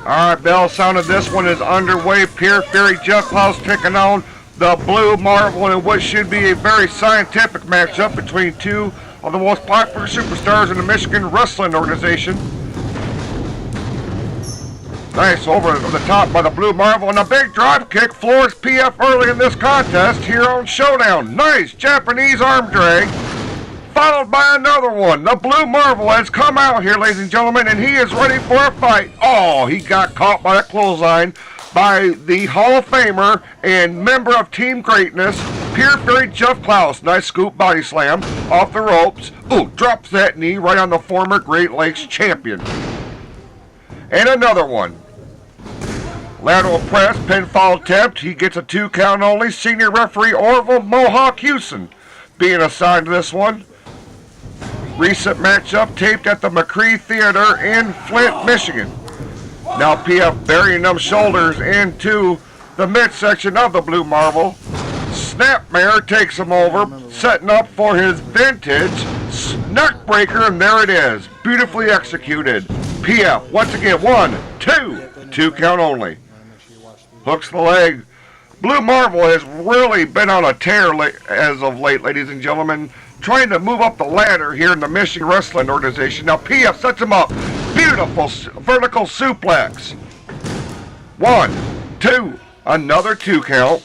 Alright, bell sounded. This one is underway. Pure Fury Jeff Clouse taking on the Blue Marvel in what should be a very scientific matchup between two of the most popular superstars in the Michigan wrestling organization. Nice, over the top by the Blue Marvel, and a big drop kick floors PF early in this contest here on Showdown. Nice Japanese arm drag, followed by another one. The Blue Marvel has come out here, ladies and gentlemen, and he is ready for a fight. Oh, he got caught by a clothesline by the Hall of Famer and member of Team Greatness, Pure Fury Jeff Clouse. Nice scoop body slam off the ropes. Ooh, drops that knee right on the former Great Lakes champion. And another one. Lateral press, pinfall attempt. He gets a 2 count only. Senior referee Orville Mohawk Houston being assigned to this one. Recent matchup taped at the McCree Theater in Flint, Michigan. Now PF burying them shoulders into the midsection of the Blue Marvel. Snapmare takes him over, setting up for his vintage neckbreaker, and there it is. Beautifully executed. PF, once again, 1, 2 count only. Hooks the leg. Blue Marvel has really been on a tear as of late, ladies and gentlemen, trying to move up the ladder here in the Michigan Wrestling Organization. Now PF sets him up. Beautiful vertical suplex. 1, 2, another 2 count.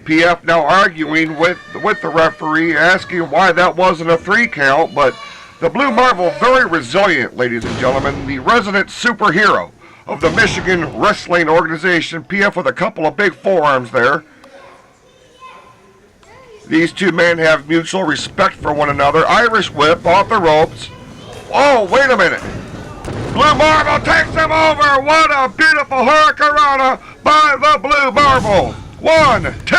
PF now arguing with the referee, asking why that wasn't a 3 count, but the Blue Marvel very resilient, ladies and gentlemen, the resident superhero of the Michigan Wrestling Organization. PF with a couple of big forearms there. These two men have mutual respect for one another. Irish whip off the ropes. Oh, wait a minute. Blue Marvel takes him over. What a beautiful hurricanrana by the Blue Marvel. 1, 2.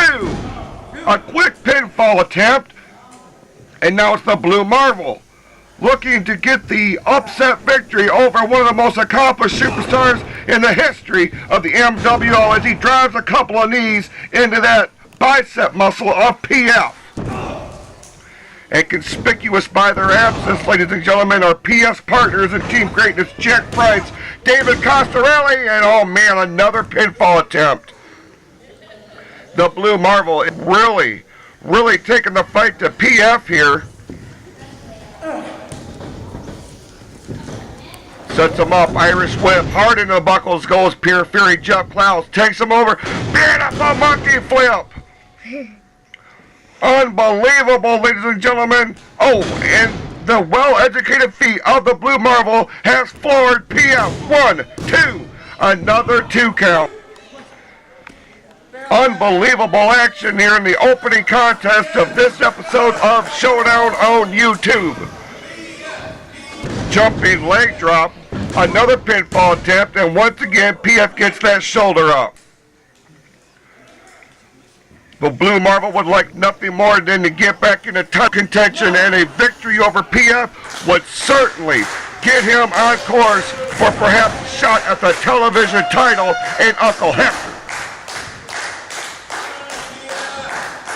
A quick pinfall attempt. And now it's the Blue Marvel looking to get the upset victory over one of the most accomplished superstars in the history of the MWO as he drives a couple of knees into that bicep muscle of PF. And conspicuous by their absence, ladies and gentlemen, are PF's partners in Team Greatness, Jack Price, David Costarelli, and oh man, another pinfall attempt. The Blue Marvel is really taking the fight to PF here. Sets him up, Irish whip, hard into the buckles goes Pure Fury Jeff Clouse, takes him over, beautiful monkey flip. Unbelievable, ladies and gentlemen. Oh, and the well-educated feet of the Blue Marvel has floored PF. 1, 2, another 2 count. Unbelievable action here in the opening contest of this episode of Showdown on YouTube. Jumping leg drop, another pinfall attempt, and once again PF gets that shoulder up. The Blue Marvel would like nothing more than to get back into title contention, and a victory over PF would certainly get him on course for perhaps a shot at the television title and Uncle Hector.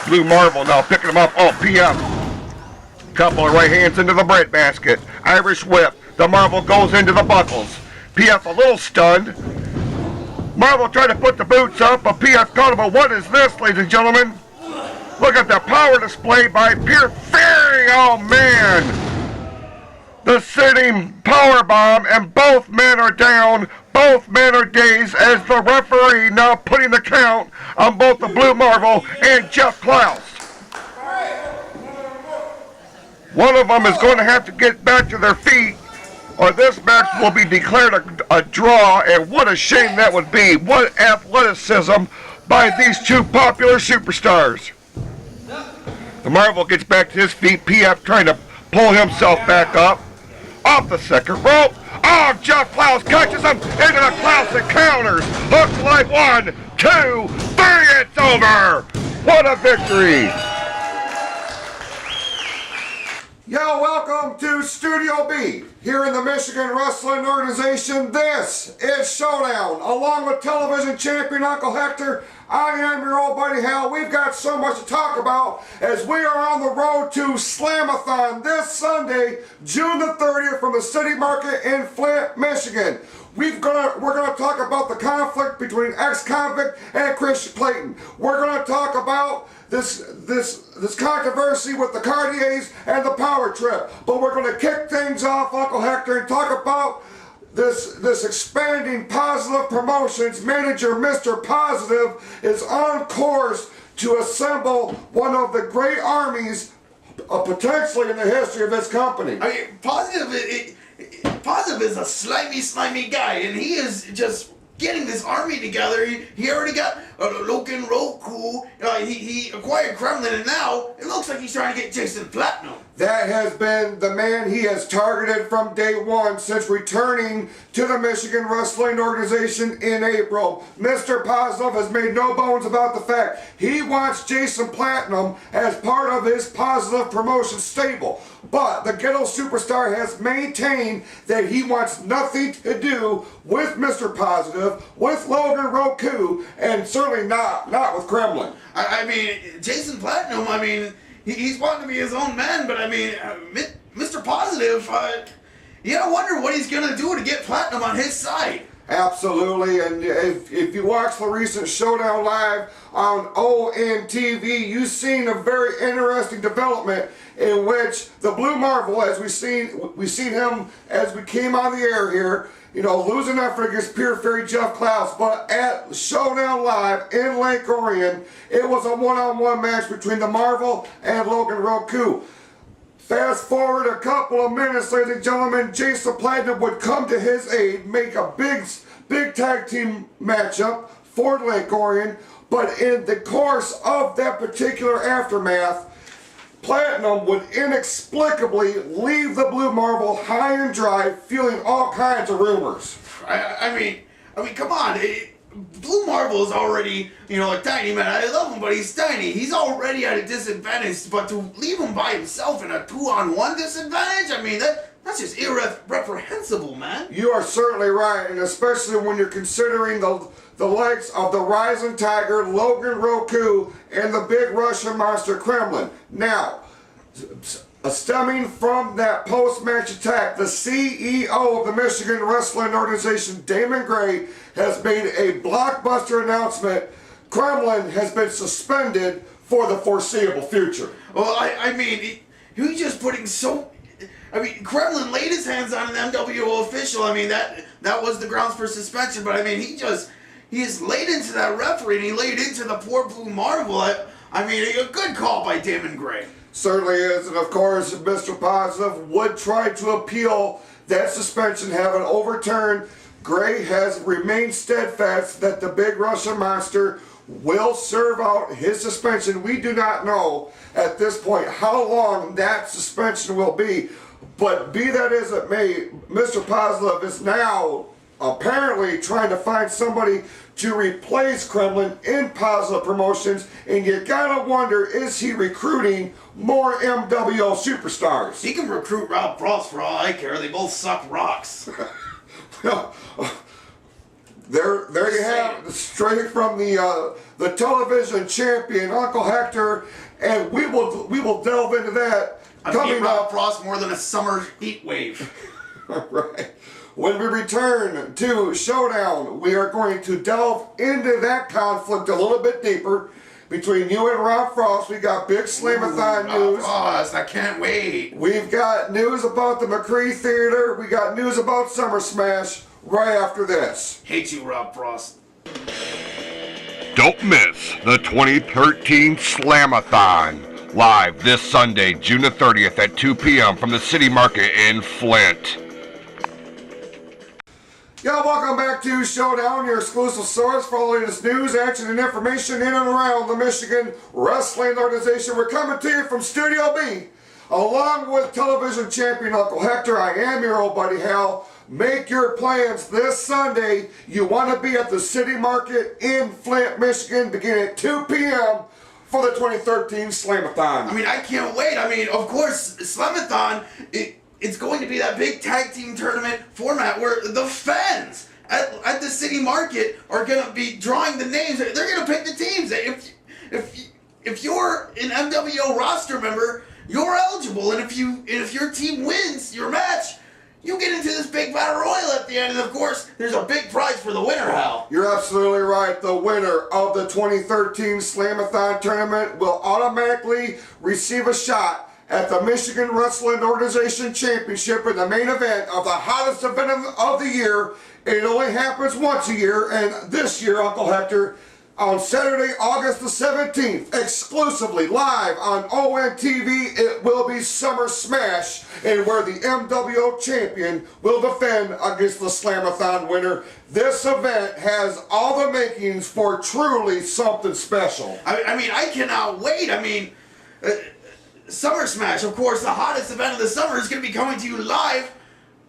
Blue Marvel now picking him up. Oh, PF. Couple of right hands into the breadbasket. Irish whip. The Marvel goes into the buckles. PF a little stunned. Marvel tried to put the boots up, but PF caught him. But what is this, ladies and gentlemen? Look at the power display by Pure Fury. Oh, man. The sitting power bomb, and both men are down. Both men are dazed as the referee now putting the count on both the Blue Marvel and Jeff Clouse. One of them is going to have to get back to their feet, or this match will be declared a draw, and what a shame that would be. What athleticism by these two popular superstars. The Marvel gets back to his feet, PF trying to pull himself back up. Off the second rope. Oh, Jeff Clouse catches him into the Clouse and counters. Hooks like 1, 2, 3, it's over. What a victory. Yo, welcome to Studio B. Here in the Michigan Wrestling Organization, this is Showdown. Along with television champion Uncle Hector, I am your old buddy Hal. We've got so much to talk about as we are on the road to Slamathon this Sunday, June the 30th from the City Market in Flint, Michigan. We're gonna talk about the conflict between X-Convict and Kristian Klayton. We're gonna talk about this controversy with the Caurdieas and the power trip. But we're gonna kick things off, Uncle Hector, and talk about this expanding Positive Promotions manager, Mr. Positive, is on course to assemble one of the great armies potentially in the history of this company. I mean, Positive is a slimy guy, and he is just getting this army together. He already got Logan Roku. He acquired Kremlin, and now it looks like he's trying to get Jason Platinum. That has been the man he has targeted from day one since returning to the Michigan Wrestling Organization in April. Mr. Positive has made no bones about the fact he wants Jason Platinum as part of his Positive Promotion stable. But the Ghetto Superstar has maintained that he wants nothing to do with Mr. Positive, with Logan Roku, and certainly not with Kremlin. I mean, Jason Platinum, I mean, he's wanting to be his own man, but I mean, Mr. Positive, you gotta wonder what he's gonna do to get Platinum on his side. Absolutely, and if you watch the recent Showdown Live on ONTV, you've seen a very interesting development in which the Blue Marvel, as we've seen him as we came on the air here, losing effort against Pure Fairy Jeff Clouse, but at Showdown Live in Lake Orion, it was a one-on-one match between the Marvel and Logan Roku. Fast forward a couple of minutes, ladies and gentlemen, Jason Platinum would come to his aid, make a big tag team matchup for Lake Orion, but in the course of that particular aftermath, Platinum would inexplicably leave the Blue Marvel high and dry, fueling all kinds of rumors. I mean, come on. Blue Marvel is already, a tiny man. I love him, but he's tiny. He's already at a disadvantage, but to leave him by himself in a 2-on-1 disadvantage, I mean, that's just irreprehensible, man. You are certainly right, and especially when you're considering the likes of the Rising Tiger, Logan Roku, and the big Russian monster Kremlin. Now, stemming from that post-match attack, the CEO of the Michigan Wrestling Organization, Damon Gray, has made a blockbuster announcement. Kremlin has been suspended for the foreseeable future. Well, I mean, he's just putting so... I mean, Kremlin laid his hands on an MWO official. I mean, that was the grounds for suspension, but I mean, he is laid into that referee, and he laid into the poor Blue Marvel. I mean, a good call by Damon Gray. Certainly is, and of course, Mr. Positive would try to appeal that suspension, have it overturned. Gray has remained steadfast that the big Russian monster will serve out his suspension. We do not know at this point how long that suspension will be, but be that as it may, Mr. Positive is now apparently trying to find somebody to replace Kremlin in Positive Promotions, and you gotta wonder, is he recruiting more MWO superstars? He can recruit Rob Frost for all I care. They both suck rocks. There you have it, straight from the television champion, Uncle Hector, and we will delve into that coming Rob up. Frost more than a summer heat wave. Right. When we return to Showdown, we are going to delve into that conflict a little bit deeper between you and Rob Frost. We got big Slamathon news. Rob Frost, I can't wait. We've got news about the McCree Theater. We got news about Summer Smash right after this. Hate you, Rob Frost. Don't miss the 2013 Slamathon, live this Sunday, June the 30th at 2 p.m. from the City Market in Flint. Yeah, welcome back to Showdown, your exclusive source for all the latest news, action, and information in and around the Michigan Wrestling Organization. We're coming to you from Studio B, along with television champion Uncle Hector. I am your old buddy Hal. Make your plans this Sunday. You want to be at the City Market in Flint, Michigan, beginning at 2 p.m. for the 2013 Slamathon. I mean, I can't wait. I mean, of course, Slamathon, it's going to be that big tag team tournament format where the fans at the City Market are going to be drawing the names. They're going to pick the teams. If you're an MWO roster member, you're eligible, and if your team wins your match, you get into this big battle royal at the end, and of course, there's a big prize for the winner, Hal. You're absolutely right. The winner of the 2013 Slamathon tournament will automatically receive a shot at the Michigan Wrestling Organization Championship in the main event of the hottest event of the year. It only happens once a year, and this year, Uncle Hector, on Saturday, August the 17th, exclusively live on ONTV, it will be Summer Smash, and where the MWO champion will defend against the Slamathon winner. This event has all the makings for truly something special. I mean, I cannot wait. I mean, Summer Smash, of course, the hottest event of the summer, is going to be coming to you live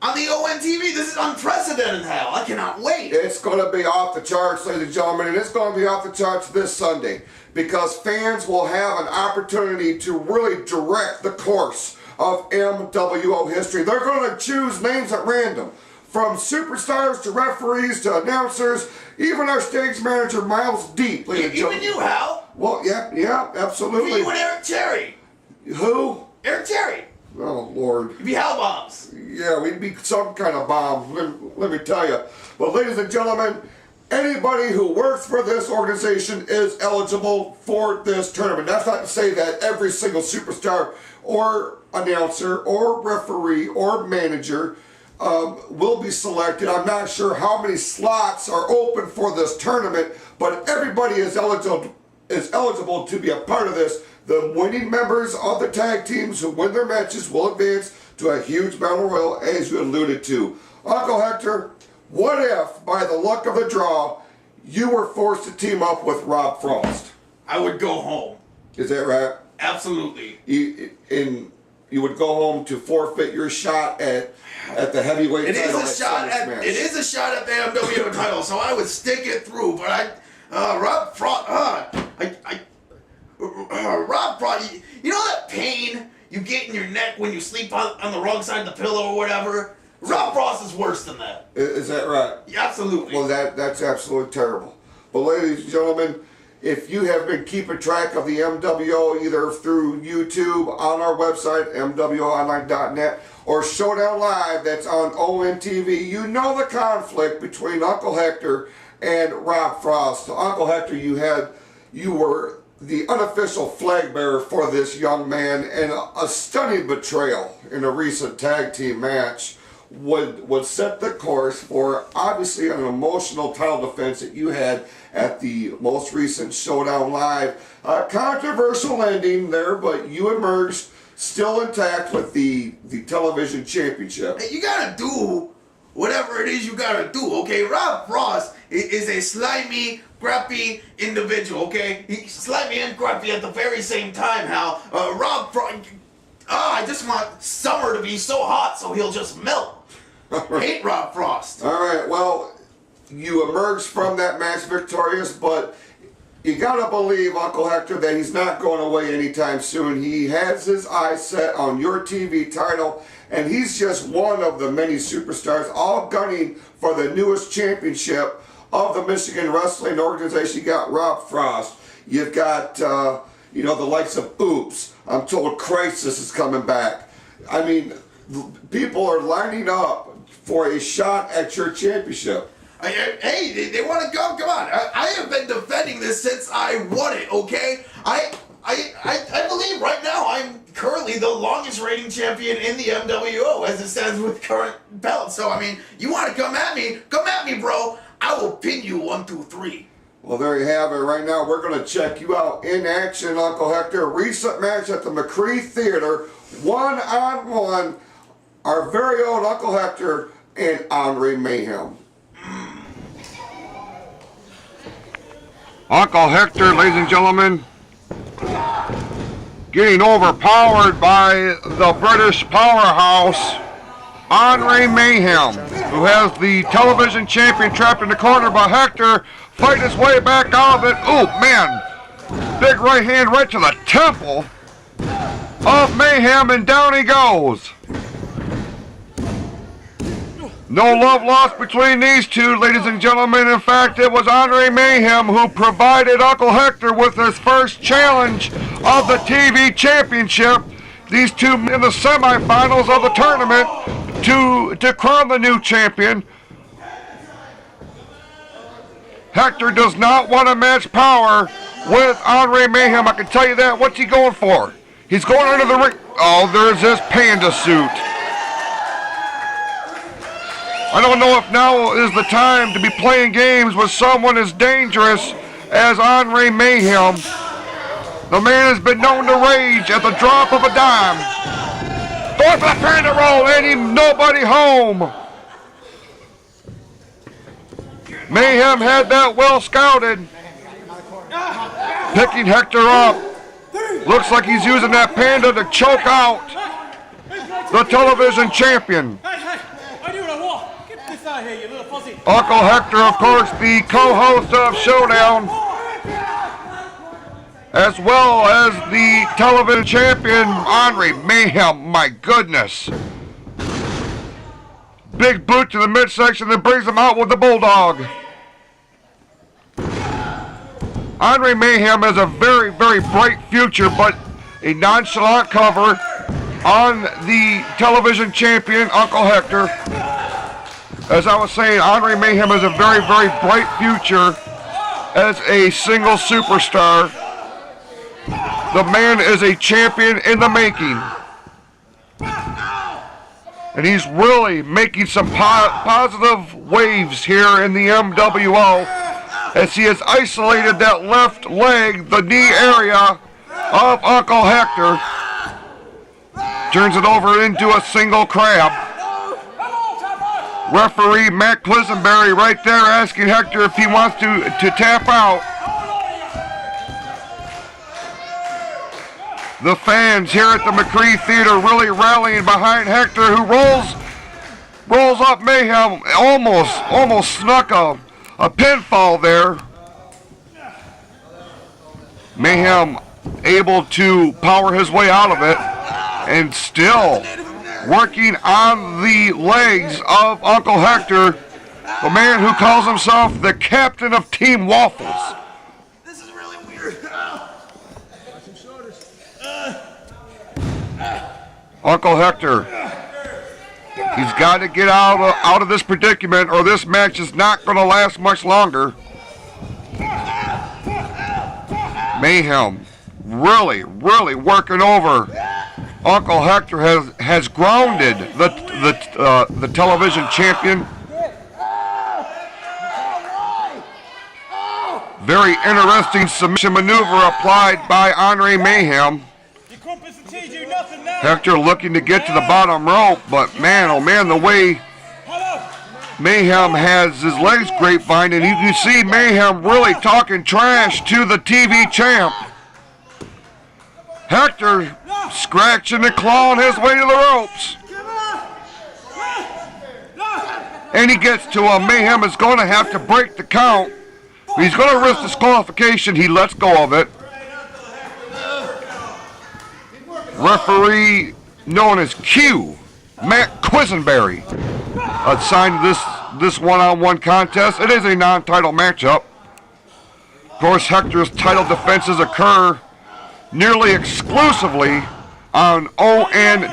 on the ONTV. This is unprecedented, Hal. I cannot wait. It's going to be off the charts, ladies and gentlemen, and it's going to be off the charts this Sunday because fans will have an opportunity to really direct the course of MWO history. They're going to choose names at random, from superstars to referees to announcers, even our stage manager, Miles Deep. Even you, Hal. Well, yeah, absolutely. You and Eric Cherry. Who? Eric Cherry. Oh, Lord. You'd be Hal bombs. Yeah, we'd be some kind of bomb, let me tell you. But ladies and gentlemen, anybody who works for this organization is eligible for this tournament. That's not to say that every single superstar or announcer or referee or manager will be selected. I'm not sure how many slots are open for this tournament, but everybody is eligible to be a part of this. The winning members of the tag teams who win their matches will advance to a huge battle royal, as you alluded to. Uncle Hector, what if, by the luck of the draw, you were forced to team up with Rob Frost? I would go home. Is that right? Absolutely. You would go home to forfeit your shot at the heavyweight title. It is a shot at the MWO title, so I would stick it through. But Rob Frost, Rob Frost, you know that pain you get in your neck when you sleep on the wrong side of the pillow or whatever? Rob Frost is worse than that. Is that right? Yeah, absolutely. Well, that's absolutely terrible. But ladies and gentlemen, if you have been keeping track of the MWO either through YouTube, on our website, MWOonline.net, or Showdown Live that's on ONTV, you know the conflict between Uncle Hector and Rob Frost. So Uncle Hector, you were the unofficial flag bearer for this young man, and a stunning betrayal in a recent tag team match would set the course for obviously an emotional title defense that you had at the most recent Showdown Live. Controversial ending there, but you emerged still intact with the television championship. Hey, you gotta do whatever it is you gotta do, okay? Rob Frost is a slimy, scrappy individual, okay? He's slimy and scrappy at the very same time, Hal. Rob Frost, I just want summer to be so hot so he'll just melt. Hate Rob Frost. All right, well, you emerged from that match victorious, but you gotta believe, Uncle Hector, that he's not going away anytime soon. He has his eyes set on your TV title, and he's just one of the many superstars, all gunning for the newest championship of the Michigan Wrestling Organization. You got Rob Frost. You've got, the likes of Oops. I'm told Crisis is coming back. I mean, people are lining up for a shot at your championship. Hey, they want to go. Come on. I have been defending this since I won it, okay? I believe right now I'm currently the longest reigning champion in the MWO as it stands with current belt. So, I mean, you want to come at me, bro. I will pin you 1, 2, 3. Well, there you have it. Right now, we're going to check you out in action, Uncle Hector. Recent match at the McCree Theater, 1-on-1. Our very own Uncle Hector and Onrey Mayhem. Uncle Hector, ladies and gentlemen, getting overpowered by the British powerhouse, Onrey Mayhem, who has the television champion trapped in the corner by Hector, fighting his way back out of it. Oh, man. Big right hand right to the temple of Mayhem, and down he goes. No love lost between these two, ladies and gentlemen. In fact, it was Onrey Mayhem who provided Uncle Hector with his first challenge of the TV championship. These two in the semifinals of the tournament to crown the new champion. Hector does not want to match power with Onrey Mayhem. I can tell you that. What's he going for? He's going under the ring. Oh, there's his panda suit. I don't know if now is the time to be playing games with someone as dangerous as Onrey Mayhem. The man has been known to rage at the drop of a dime. Going for the panda roll, and nobody home. Mayhem had that well scouted. Picking Hector up. Looks like he's using that panda to choke out the television champion. Uncle Hector, of course, the co-host of Showdown, as well as the television champion, Onrey Mayhem. My goodness. Big boot to the midsection that brings him out with the bulldog. Onrey Mayhem has a very, very bright future, but a nonchalant cover on the television champion, Uncle Hector. As I was saying, Onrey Mayhem has a very, very bright future as a single superstar. The man is a champion in the making. And he's really making some positive waves here in the MWO as he has isolated that left leg, the knee area of Uncle Hector. Turns it over into a single crab. Referee Matt Quisenberry right there asking Hector if he wants to tap out. The fans here at the McCree Theater really rallying behind Hector, who rolls up Mayhem, almost snuck a pinfall there. Mayhem able to power his way out of it and still working on the legs of Uncle Hector, the man who calls himself the captain of Team Waffles. This is really weird. Uncle Hector, he's got to get out of this predicament, or this match is not going to last much longer. Mayhem really working over. Uncle Hector has grounded the television champion. Very interesting submission maneuver applied by Onrey Mayhem. Hector looking to get to the bottom rope, but man, oh man, the way Mayhem has his legs grapevine, and you can see Mayhem really talking trash to the TV champ. Hector scratching and clawing his way to the ropes. And he gets to him. Mayhem is going to have to break the count. He's going to risk disqualification. He lets go of it. Referee known as Q, Matt Quisenberry, assigned this one-on-one contest. It is a non-title matchup. Of course, Hector's title defenses occur nearly exclusively on ON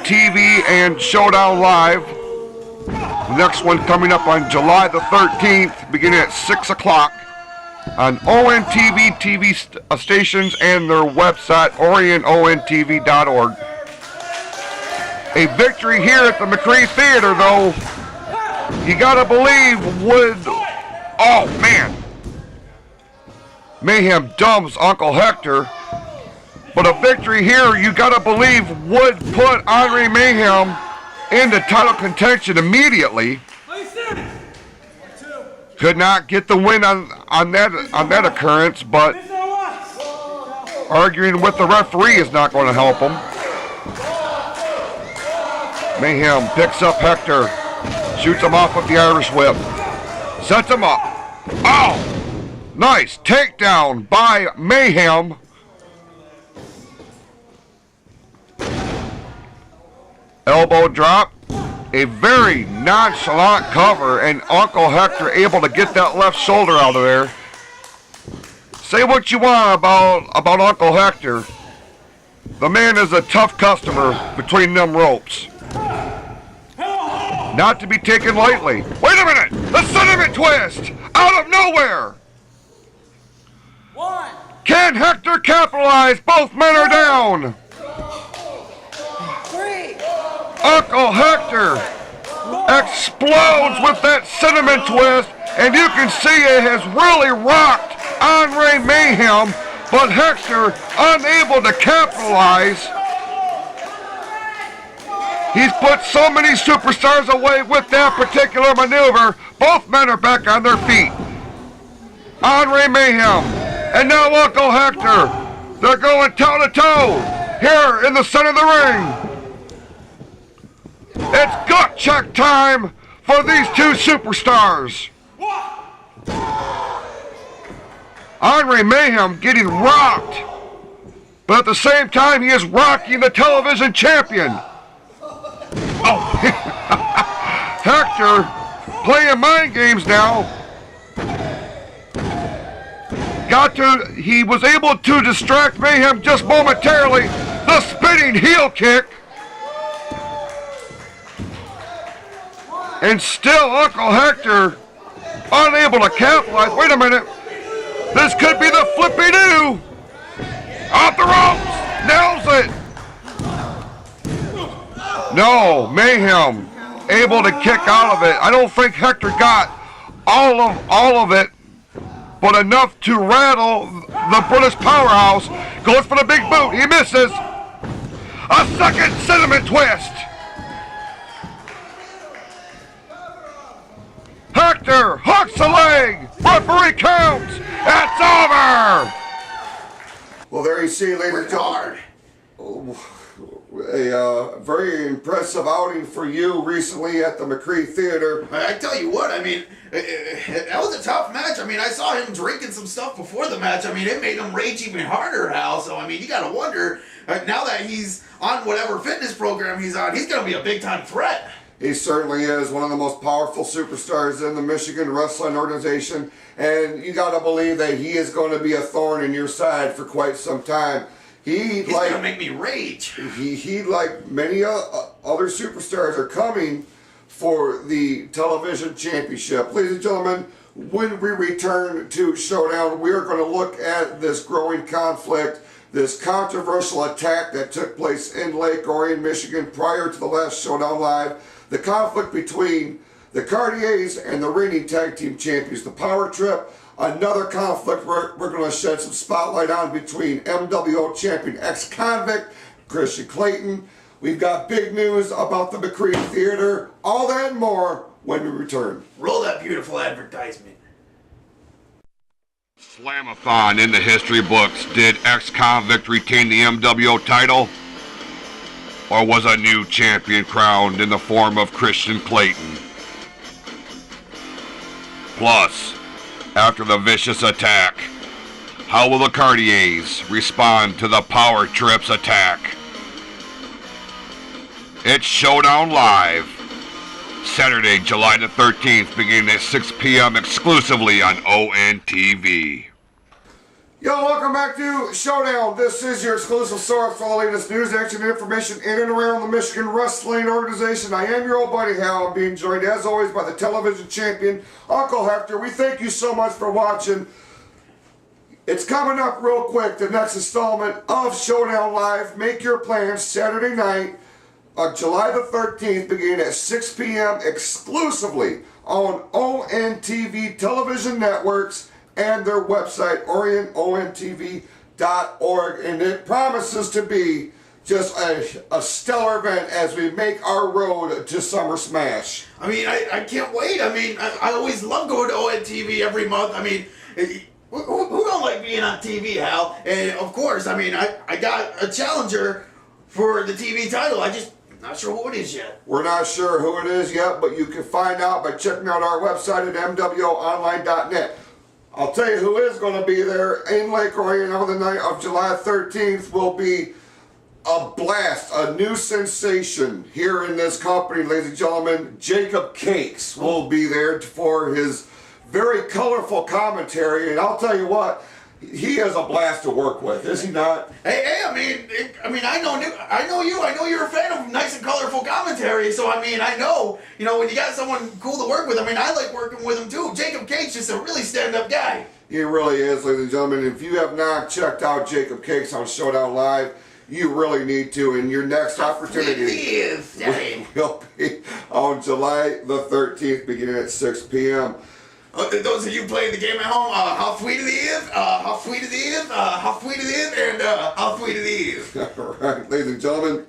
TV and Showdown Live. The next one coming up on July the 13th, beginning at 6 o'clock on ON TV stations and their website, orionontv.org. A victory here at the McCree Theater, though, you gotta believe would, oh man, Mayhem dumps Uncle Hector, but a victory here, you gotta believe, would put Onrey Mayhem into title contention immediately. Could not get the win on that occurrence, but arguing with the referee is not going to help him. Mayhem picks up Hector, shoots him off with the Irish whip, sets him up. Oh, nice takedown by Mayhem. Elbow drop. A very nonchalant cover, and Uncle Hector able to get that left shoulder out of there. Say what you want about Uncle Hector. The man is a tough customer between them ropes. not to be taken lightly. Wait a minute! The cinnamon twist! Out of nowhere! Can Hector capitalize? Both men are down. Uncle Hector explodes with that cinnamon twist, and you can see it has really rocked Onrey Mayhem, but Hector unable to capitalize. He's put so many superstars away with that particular maneuver. Both men are back on their feet. Onrey Mayhem and now Uncle Hector. They're going toe-to-toe here in the center of the ring. It's gut check time for these two superstars. Onrey Mayhem getting rocked, but at the same time he is rocking the television champion. Oh, Hector playing mind games now. He was able to distract Mayhem just momentarily. The spinning heel kick. And still Uncle Hector unable to capitalize. Wait a minute. This could be the flippy-doo. Off the ropes. Nails it. No, Mayhem able to kick out of it. I don't think Hector got all of it, but enough to rattle the British powerhouse. Goes for the big boot. He misses. A second cinnamon twist. Hector hooks a leg. Referee counts. It's over. Well, there you see, ladies and gentlemen. A very impressive outing for you recently at the McCree Theater. I tell you what, I mean, that was a tough match. I mean, I saw him drinking some stuff before the match. I mean, it made him rage even harder, Hal. So, I mean, you got to wonder, now that he's on whatever fitness program he's on, he's going to be a big-time threat. He certainly is one of the most powerful superstars in the Michigan wrestling organization. And you got to believe that he is going to be a thorn in your side for quite some time. He's going to make me rage. He like many other superstars, are coming for the television championship. Ladies and gentlemen, when we return to Showdown, we are going to look at this growing conflict, this controversial attack that took place in Lake Orion, Michigan prior to the last Showdown Live, the conflict between the Caurdieas and the reigning tag team champions, the Power Trip. Another conflict we're going to shed some spotlight on between MWO champion X-Convict, Kristian Klayton. We've got big news about the McCree Theater. All that and more when we return. Roll that beautiful advertisement. Slamathon in the history books. Did X-Convict retain the MWO title? Or was a new champion crowned in the form of Kristian Klayton? Plus, after the vicious attack, how will the Caurdieas respond to the Power Trip's attack? It's Showdown Live, Saturday, July the 13th, beginning at 6 p.m. exclusively on ONTV. Yo, welcome back to Showdown. This is your exclusive source for all the latest news, action, and information in and around the Michigan Wrestling Organization. I am your old buddy Hal. I'm being joined, as always, by the television champion, Uncle Hector. We thank you so much for watching. It's coming up real quick, the next installment of Showdown Live. Make your plans Saturday night, July the 13th, beginning at 6 p.m. exclusively on ONTV television networks and their website, ONTV.org, and it promises to be just a stellar event as we make our road to Summer Smash. I mean, I can't wait. I mean, I always love going to ONTV every month. I mean, who don't like being on TV, Hal? And of course, I mean, I got a challenger for the TV title. I just not sure who it is yet. We're not sure who it is yet, but you can find out by checking out our website at MWOonline.net. I'll tell you who is going to be there in Lake Orion on the night of July 13th will be a blast, a new sensation here in this company, ladies and gentlemen. Jacob Cakes will be there for his very colorful commentary, and I'll tell you what, He is a blast to work with, is he not? Hey, I mean, I know you. I know you're a fan of nice and colorful commentary. So I mean, I know, when you got someone cool to work with. I mean, I like working with him too. Jacob Cake's just a really stand-up guy. He really is, ladies and gentlemen. If you have not checked out Jacob Cakes on Showdown Live, you really need to. And your next opportunity will be on July the 13th, beginning at 6 p.m. Those of you playing the game at home, how sweet it is, how sweet it is, how sweet it is, and how sweet it is. All right, ladies and gentlemen.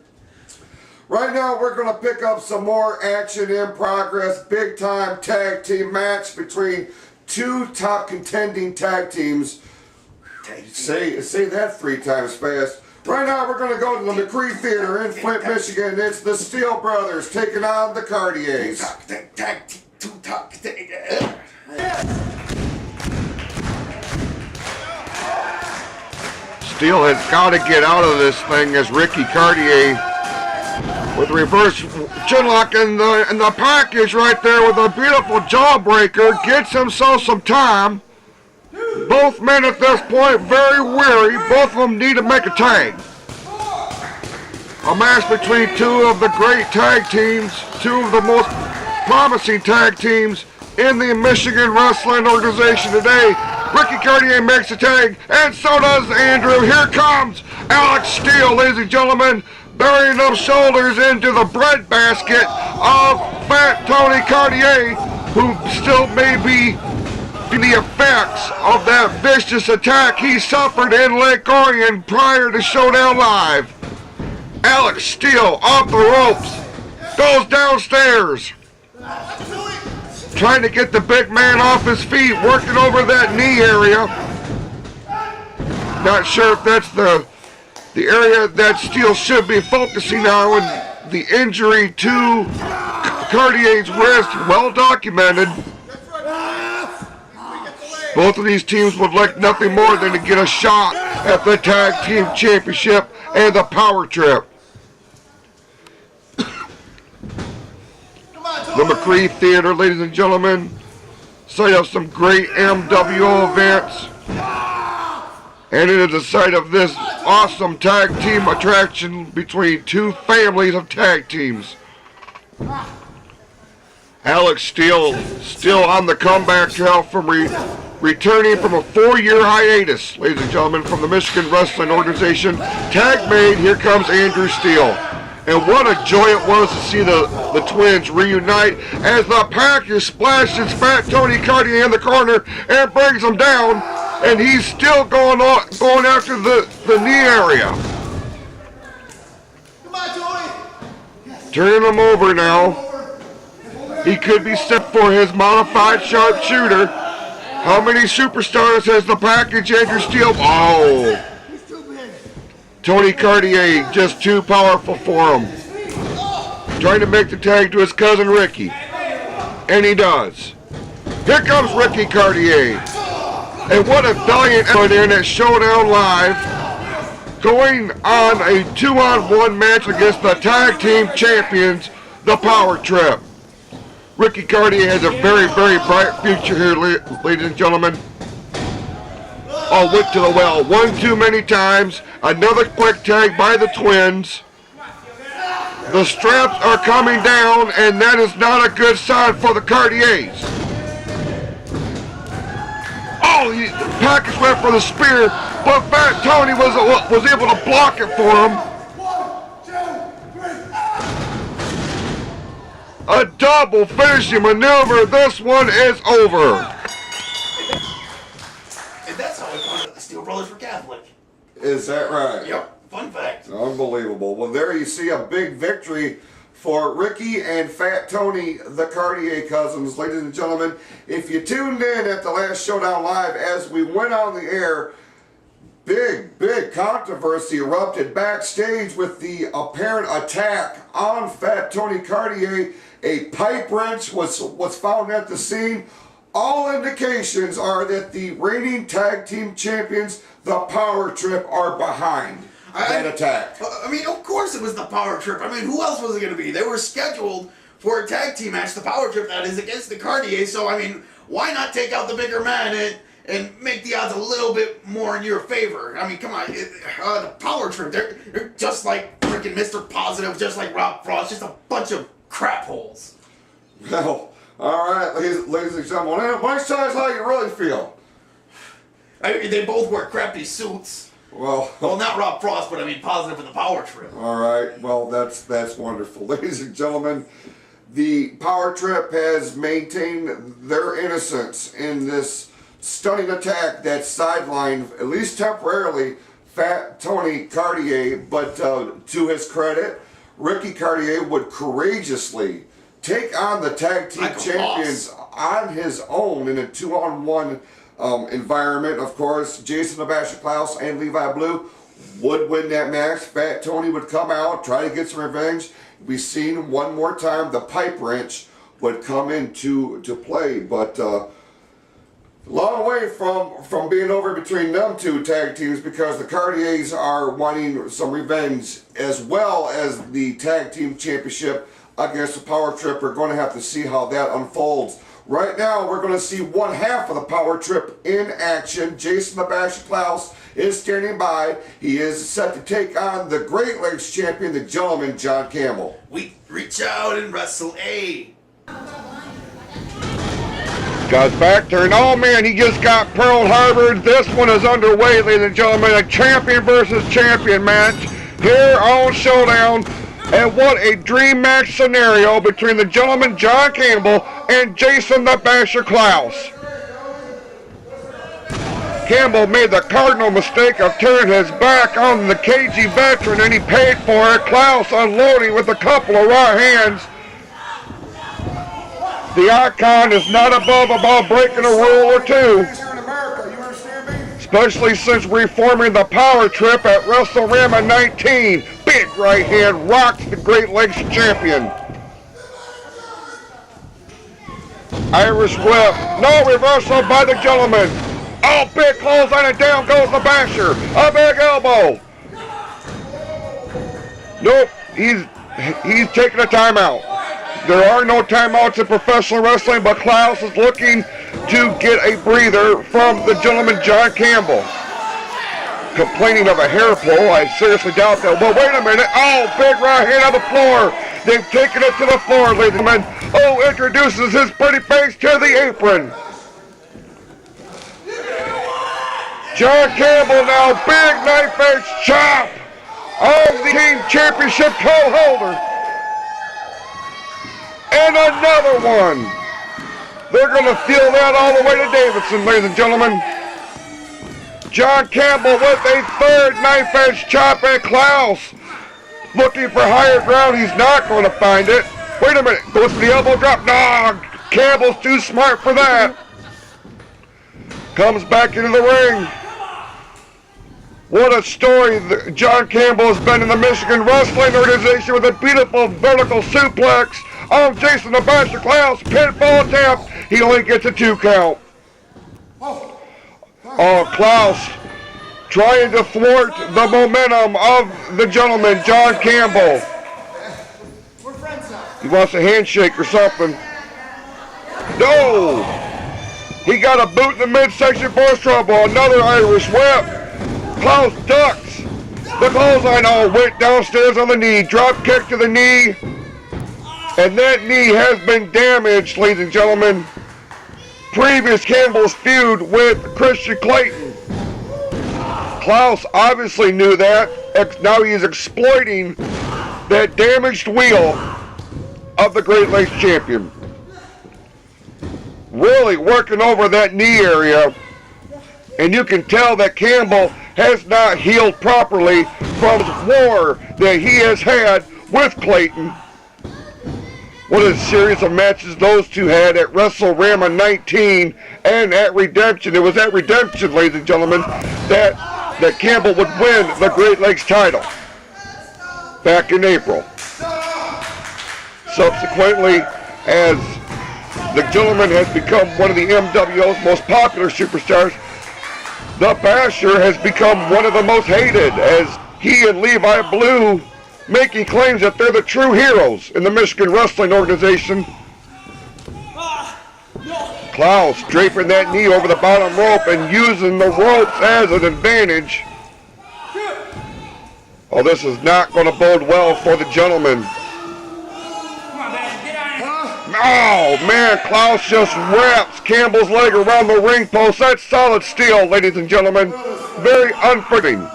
Right now, we're going to pick up some more action in progress. Big time tag team match between two top contending tag teams. Say that 3 times fast. Right now, we're going to go to the McCree Theater in Flint, Michigan. It's the Steele Brothers taking on the Caurdieas. Steele has got to get out of this thing as Ricky Caurdias with reverse chinlock and the package right there with a beautiful jawbreaker gets himself some time. Both men at this point very weary. Both of them need to make a tag. A match between two of the great tag teams, two of the most promising tag teams in the Michigan Wrestling Organization today. Ricky Caurdias makes a tag, and so does Andrew. Here comes Alex Steele, ladies and gentlemen, burying those shoulders into the breadbasket of Fat Tony Caurdieas, who still may be in the effects of that vicious attack he suffered in Lake Orion prior to Showdown Live. Alex Steele off the ropes, goes downstairs, trying to get the big man off his feet, working over that knee area. Not sure if that's the area that Steele should be focusing on. With the injury to Caurdieas' wrist, well documented. Both of these teams would like nothing more than to get a shot at the Tag Team Championship and the Power Trip. The McCree Theater, ladies and gentlemen, site of some great MWO events, and it is the site of this awesome tag team attraction between two families of tag teams. Alex Steele still on the comeback trail from returning from a 4-year hiatus, ladies and gentlemen, from the Michigan Wrestling Organization. Tag made, here comes Andrew Steele. And what a joy it was to see the twins reunite as the package splashes Fat Tony Caurdieas in the corner and brings him down, and he's still going after the knee area. Turning him over now. He could be set for his modified sharpshooter. How many superstars has the package, Andrew Steele? Oh! Tony Caurdieas just too powerful for him. Trying to make the tag to his cousin Ricky. And he does. Here comes Ricky Caurdieas. And what a valiant effort in at Showdown Live. Going on a 2-on-1 match against the tag team champions, the Power Trip. Ricky Caurdieas has a very, very bright future here, ladies and gentlemen. Oh, went to the well one too many times. Another quick tag by the twins. The straps are coming down, and that is not a good sign for the Caurdieas. Oh, the package went for the spear, but Fat Tony was able to block it for him. 1, 2, 3. A double finishing maneuver. This one is over. And that's how I found out the Steele Brothers were Catholic. Is that right? Yep, fun fact. Unbelievable. Well, there you see a big victory for Ricky and Fat Tony, the Caurdieas cousins. Ladies and gentlemen, if you tuned in at the last Showdown Live, as we went on the air, big controversy erupted backstage with the apparent attack on Fat Tony Caurdieas. A pipe wrench was found at the scene. All indications are that the reigning tag team champions, the Power Trip, are behind that attack. I mean, of course it was the Power Trip. I mean, who else was it going to be? They were scheduled for a tag team match, the Power Trip, that is, against the Caurdieas. So, I mean, why not take out the bigger man and make the odds a little bit more in your favor. I mean, come on, the power trip, they're just like freaking Mr. Positive, just like Rob Frost, just a bunch of crap holes. Well, all right, ladies and gentlemen, why tell us how you really feel? I mean, they both wear crappy suits. Well, not Rob Frost, but I mean Positive in the power trip. All right, well, that's wonderful. Ladies and gentlemen, the power trip has maintained their innocence in this stunning attack that sidelined, at least temporarily, Fat Tony Caurdieas, but to his credit, Ricky Caurdieas would courageously take on the tag team champions on his own in a 2-on-1 environment. Of course, Jason the Basher Clouse and Levi Blue would win that match. Fat Tony would come out, try to get some revenge. We've seen one more time the pipe wrench would come into play, but long way from being over between them two tag teams, because the Caurdieas are wanting some revenge as well as the tag team championship against the power trip. We're going to have to see how that unfolds. Right now, we're going to see one half of the power trip in action. Jason the Basher Clouse is standing by. He is set to take on the Great Lakes champion, the gentleman, John Campbell. We reach out and wrestle A. Got his back turned. Oh man, he just got Pearl Harbor. This one is underway, ladies and gentlemen. A champion versus champion match here on Showdown. And what a dream match scenario between the gentleman John Campbell and Jason the Basher Clouse. Campbell made the cardinal mistake of turning his back on the cagey veteran, and he paid for it. Clouse unloading with a couple of raw hands. The icon is not above about breaking a rule or two, especially since reforming the power trip at WrestleMania 19. Big right hand rocks the Great Lakes champion. Irish whip. No reversal by the gentleman. Oh, big clothesline, and down goes the Basher. A big elbow. Nope, he's taking a timeout. There are no timeouts in professional wrestling, but Clouse is looking to get a breather from the gentleman John Campbell. Complaining of a hair pull, I seriously doubt that. But wait a minute. Oh, big right hand on the floor. They've taken it to the floor, ladies and gentlemen. Oh, introduces his pretty face to the apron. John Campbell now, big knife edge chop of the team championship co-holder. And another one. They're going to feel that all the way to Davidson, ladies and gentlemen. John Campbell with a third knife edge chop at Clouse. Looking for higher ground. He's not going to find it. Wait a minute. Goes for the elbow drop. No, Campbell's too smart for that. Comes back into the ring. What a story John Campbell has been in the Michigan Wrestling Organization, with a beautiful vertical suplex on Jason the Basher Clouse. Pinfall attempt. He only gets a 2 count. Oh, Clouse trying to thwart the momentum of the gentleman, John Campbell. He wants a handshake or something. No! He got a boot in the midsection for his trouble. Another Irish whip. Clouse ducks. The clothesline went downstairs on the knee. Drop kick to the knee. And that knee has been damaged, ladies and gentlemen. Previous Campbell's feud with Kristian Klayton. Clouse obviously knew that. Now he's exploiting that damaged wheel of the Great Lakes champion. Really working over that knee area. And you can tell that Campbell has not healed properly from the war that he has had with Klayton. What a series of matches those two had at WrestleMania 19 and at Redemption. It was at Redemption, ladies and gentlemen, that Campbell would win the Great Lakes title back in April. Subsequently, as the gentleman has become one of the MWO's most popular superstars, the Basher has become one of the most hated, as he and Levi Blue making claims that they're the true heroes in the Michigan Wrestling Organization. Clouse draping that knee over the bottom rope and using the ropes as an advantage. Oh, this is not going to bode well for the gentleman. Oh, man, Clouse just wraps Campbell's leg around the ring post. That's solid steel, ladies and gentlemen. Very unforgiving.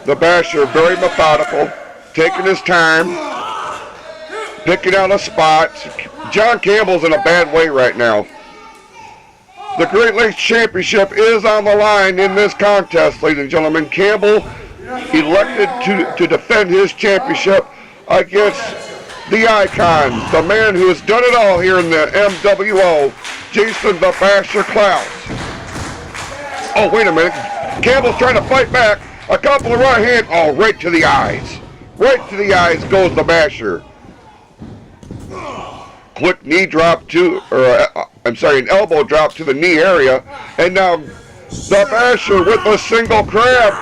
The Basher, very methodical, taking his time, picking out a spot. John Campbell's in a bad way right now. The Great Lakes Championship is on the line in this contest, ladies and gentlemen. Campbell elected to defend his championship against the icon, the man who has done it all here in the MWO, Jason the Basher Clouse. Oh, wait a minute. Campbell's trying to fight back. A couple of right hand. Oh, right to the eyes. Right to the eyes goes the Basher. Quick knee drop to, an elbow drop to the knee area. And now the Basher with a single grab,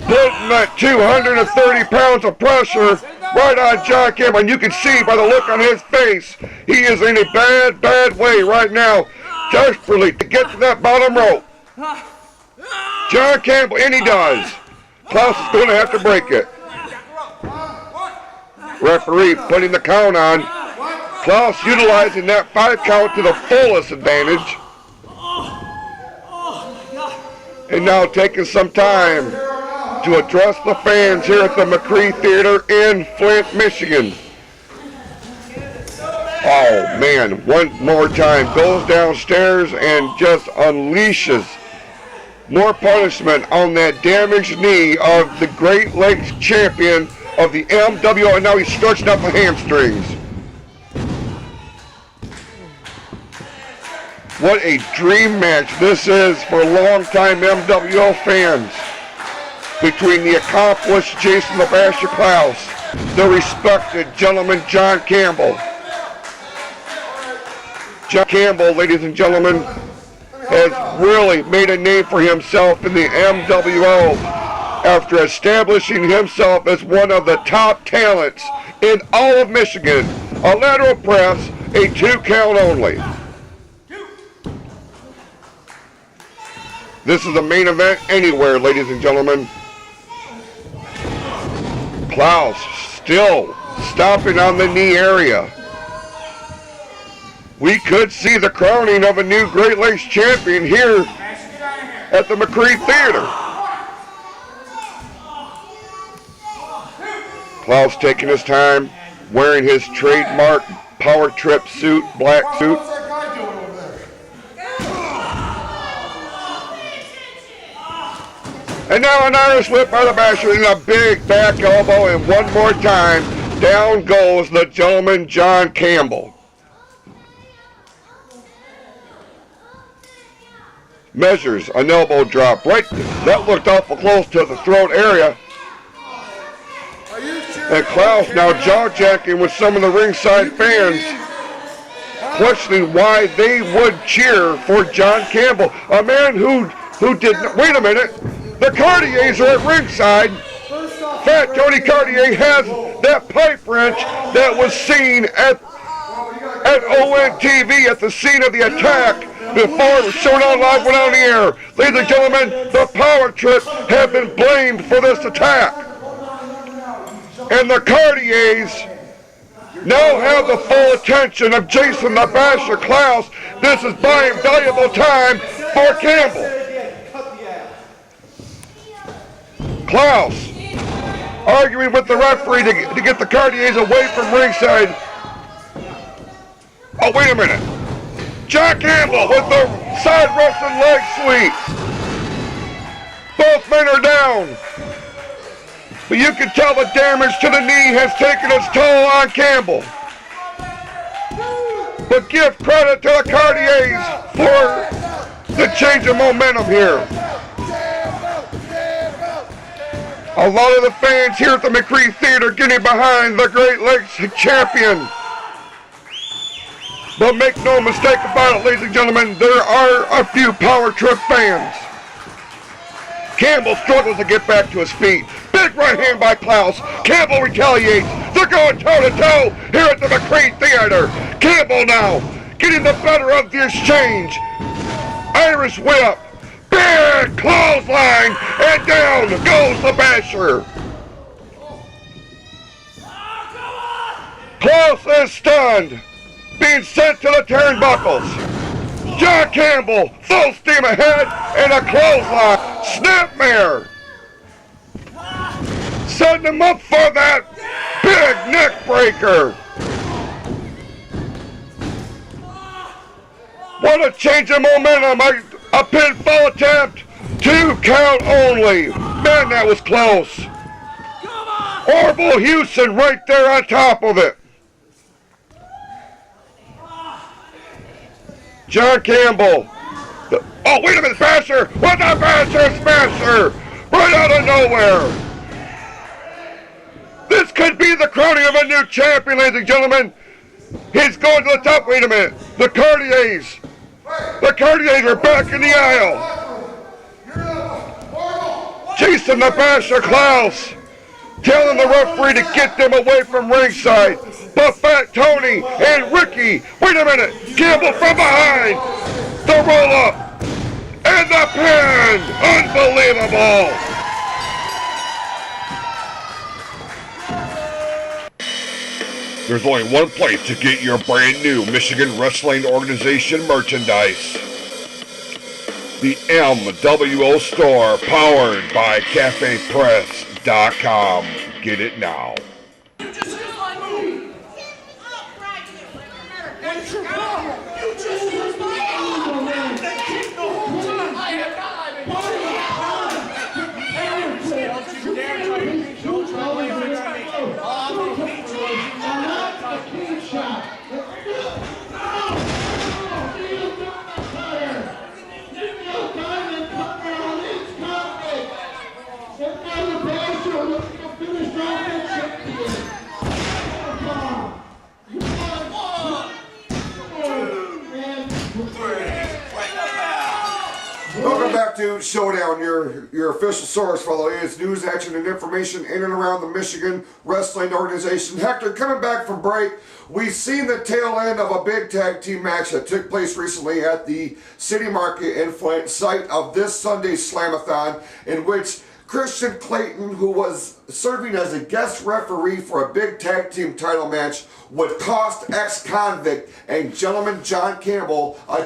putting that 230 pounds of pressure right on John Campbell. And you can see by the look on his face, he is in a bad, bad way right now, desperately to get to that bottom rope. John Campbell, and he does. Clouse is going to have to break it. Referee putting the count on. Clouse utilizing that 5 count to the fullest advantage. And now taking some time to address the fans here at the McCree Theater in Flint, Michigan. Oh man, one more time, goes downstairs and just unleashes more punishment on that damaged knee of the Great Lakes champion of the MWO, and now he's stretching out the hamstrings. What a dream match this is for longtime MWO fans between the accomplished Jason the Basher Clouse, the respected gentleman John Campbell. John Campbell, ladies and gentlemen, has really made a name for himself in the MWO after establishing himself as one of the top talents in all of Michigan. A lateral press, a 2 count only. This is the main event anywhere, ladies and gentlemen. Clouse still stopping on the knee area. We could see the crowning of a new Great Lakes champion here at the McCree Theater. Clouse taking his time, wearing his trademark power trip suit, black suit. And now an Irish whip by the Basher and a big back elbow, and one more time, down goes the gentleman John Campbell. Measures an elbow drop right, that looked awful close to the throat area. And Clouse now jaw-jacking with some of the ringside fans, questioning why they would cheer for John Campbell, a man who did not, wait a minute, the Caurdieas are at ringside. Fat Tony Caurdier has that pipe wrench that was seen at ONTV at the scene of the attack before it was shown on live went on the air. Ladies and gentlemen, the power trip have been blamed for this attack. And the Caurdieas now have the full attention of Jason the Basher Clouse. This is buying valuable time for Campbell. Clouse arguing with the referee to get the Caurdieas away from ringside. Oh, wait a minute. John Campbell with the side Russian leg sweep. Both men are down. But you can tell the damage to the knee has taken its toll on Campbell. But give credit to the Caurdieas for the change of momentum here. A lot of the fans here at the McCree Theater getting behind the Great Lakes champion. But make no mistake about it, ladies and gentlemen, there are a few power trip fans. Campbell struggles to get back to his feet. Big right hand by Clouse. Campbell retaliates. The They're going toe-to-toe here at the McCree Theater. Campbell now getting the better of the exchange. Irish whip. Big clothesline. And down goes the Basher. Clouse is stunned. Being sent to the turnbuckles. John Campbell full steam ahead and a clothesline. Snapmare. Setting him up for that big neck breaker. What a change of momentum. A pinfall attempt. 2 count only. Man, that was close. Orville Houston right there on top of it. John Campbell. Oh, wait a minute, Basher. What the Basher Smasher? Right out of nowhere. This could be the crowning of a new champion, ladies and gentlemen. He's going to the top. Wait a minute. The Caurdieas. The Caurdieas are back in the aisle. Jason the Basher Clouse telling the referee to get them away from ringside. But Fat Tony and Ricky. Wait a minute. Campbell from behind. The roll up. And the pin. Unbelievable. There's only one place to get your brand new Michigan Wrestling Organization merchandise. The MWO store, powered by CafePress.com. Get it now. You just used my move! What's your problem? You just used my move! They kicked the whole time! I have not! Don't you dare try to beat me! Don't try to play tricks on me! I'm gonna beat you! Welcome back to Showdown, your official source for all the latest news, action, and information in and around the Michigan Wrestling Organization. Hector, coming back from break, we've seen the tail end of a big tag team match that took place recently at the City Market in Flint, site of this Sunday's Slamathon, in which Kristian Klayton, who was serving as a guest referee for a big tag team title match, would cost X-Convict and gentleman John Campbell a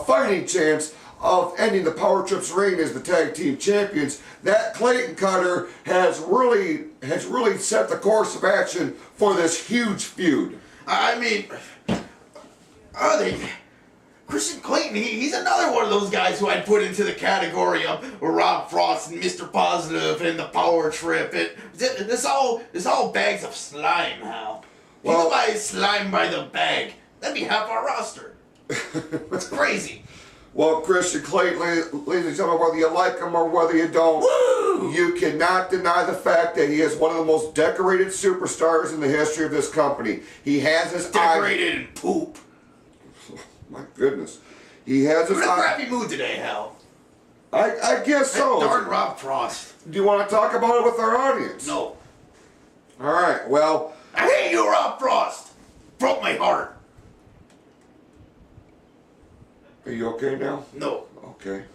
fighting chance of ending the Power Trip's reign as the tag team champions. That Klayton cutter has really set the course of action for this huge feud. I mean, Kristian Klayton, he's another one of those guys who I'd put into the category of Rob Frost and Mr. Positive and the Power Trip. It's all bags of slime, Hal. Well, you buy slime by the bag. That'd be half our roster. It's crazy. Well, Kristian Klayton, ladies and gentlemen, whether you like him or whether you don't, Woo! You cannot deny the fact that he is one of the most decorated superstars in the history of this company. He has his decorated in poop. My goodness. He has his You're in a crappy mood today, Hal. I guess so. Darn Rob Frost. Do you want to talk about it with our audience? No. All right, well. I hate you, Rob Frost. Broke my heart. Are you okay now? No. Okay.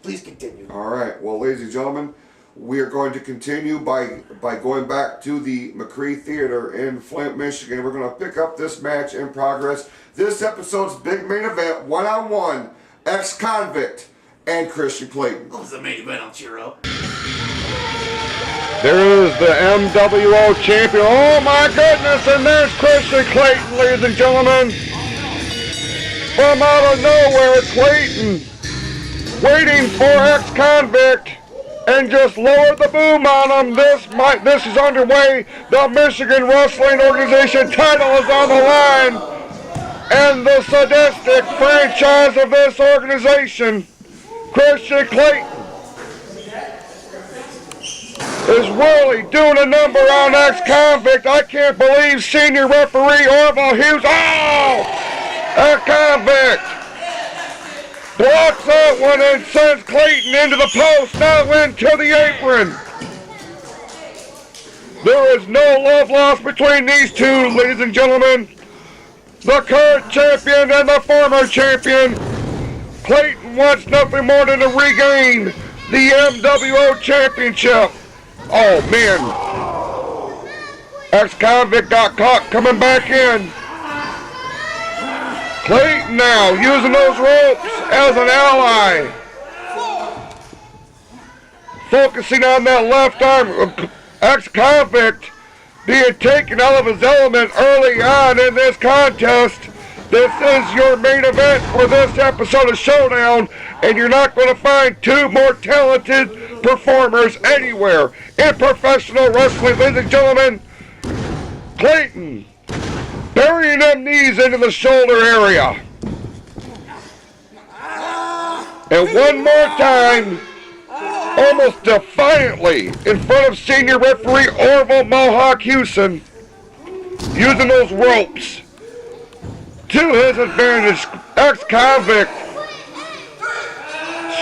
Please continue. All right. Well, ladies and gentlemen, we are going to continue by going back to the McCree Theater in Flint, Michigan. We're going to pick up this match in progress. This episode's big main event, one-on-one, X-Convict and Kristian Klayton. What was the main event? I'll cheer up. There's the MWO champion. Oh my goodness, and there's Kristian Klayton, ladies and gentlemen. From out of nowhere, Klayton waiting for X-Convict and just lowered the boom on him. This is underway. The Michigan Wrestling Organization title is on the line. And the sadistic franchise of this organization, Kristian Klayton, is really doing a number on X-Convict. I can't believe senior referee Orville Hughes. Oh! X-Convict blocks that one and sends Klayton into the post, now into the apron. There is no love lost between these two, ladies and gentlemen. The current champion and the former champion. Klayton wants nothing more than to regain the MWO Championship. Oh, man. X-Convict got caught coming back in. Klayton now using those ropes as an ally. Focusing on that left arm. X-Convict being taken out of his element early on in this contest. This is your main event for this episode of Showdown, and you're not going to find two more talented performers anywhere in professional wrestling, ladies and gentlemen. Klayton burying them knees into the shoulder area. And one more time, almost defiantly, in front of senior referee Orville Mohawk Hewson, using those ropes to his advantage. X-Convict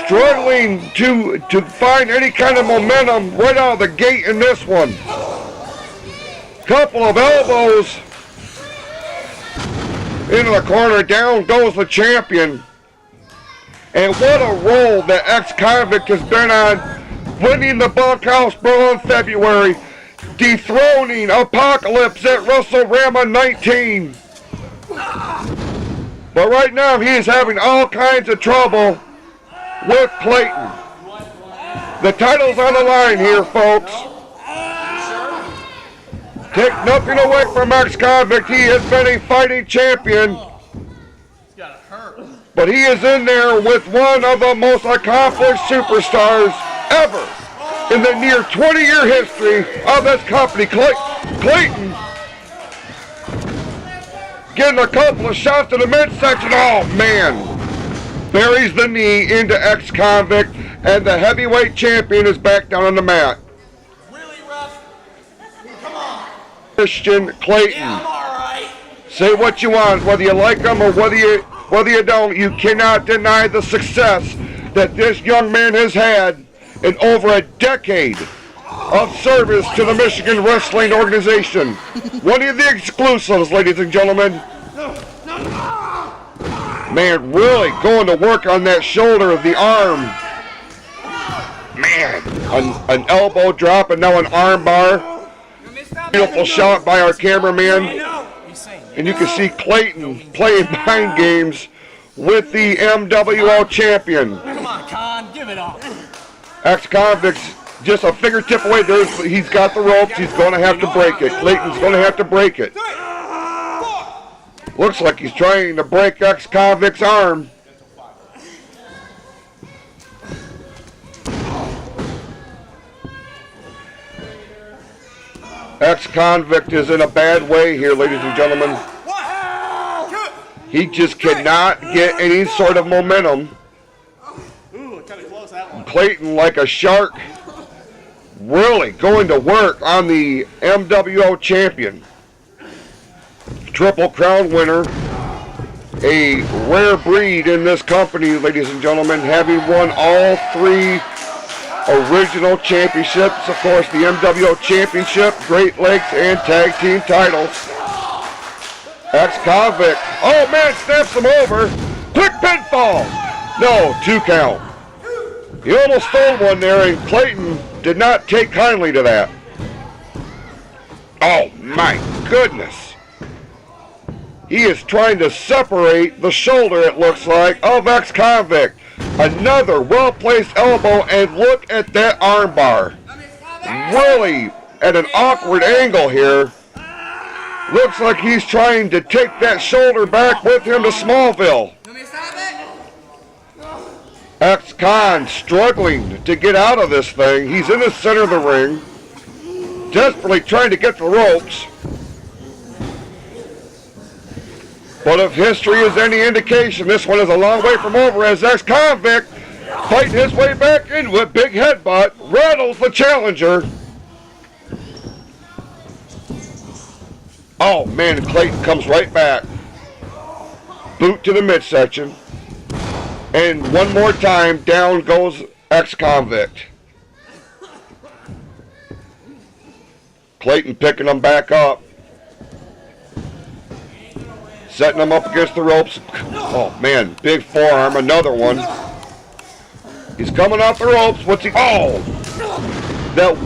struggling to find any kind of momentum right out of the gate in this one. Couple of elbows into the corner. Down goes the champion. And what a roll that X-Convict has been on, winning the Bunkhouse Brawl in February, dethroning Apocalypse at WrestleRama 19. But right now he is having all kinds of trouble with Klayton. The title's on the line here, folks. Take nothing away from X-Convict. He has been a fighting champion. But he is in there with one of the most accomplished superstars ever in the near 20-year history of this company. Klayton getting a couple of shots to the midsection. Oh, man. Buries the knee into X-Convict, and the heavyweight champion is back down on the mat. Really rough. Come on. Kristian Klayton. Yeah, I'm all right. Say what you want, whether you like him or whether you don't. You cannot deny the success that this young man has had in over a decade of service to the Michigan Wrestling Organization. One of the exclusives, ladies and gentlemen. Man, really going to work on that shoulder of the arm. Man, an elbow drop and now an arm bar. Beautiful shot by our cameraman. And you can see Klayton playing mind games with the MWO champion. Come on, Con, give it up. X-Convict's just a fingertip away. He's got the ropes. He's going to have to break it. Klayton's going to have to break it. Looks like he's trying to break X-Convict's arm. X-Convict is in a bad way here, ladies and gentlemen. He just cannot get any sort of momentum. Klayton, like a shark, really going to work on the MWO champion. Triple Crown winner. A rare breed in this company, ladies and gentlemen, having won all three original championships. Of course, the MWO Championship, Great Lakes, and Tag Team titles. X-Convict. Oh, man, snaps him over. Quick pinfall. No, 2 count. He almost stole one there, and Klayton did not take kindly to that. Oh, my goodness. He is trying to separate the shoulder, it looks like, of X-Convict. Another well-placed elbow, and look at that armbar. Really at an awkward angle here. Looks like he's trying to take that shoulder back with him to Smallville. X-Con struggling to get out of this thing. He's in the center of the ring, desperately trying to get the ropes. But if history is any indication, this one is a long way from over as X-Convict, fighting his way back into it, big headbutt, rattles the challenger. Oh man, Klayton comes right back. Boot to the midsection. And one more time, down goes X-Convict. Klayton picking him back up. Setting him up against the ropes. Oh, man. Big forearm. Another one. He's coming off the ropes. What's he... Oh!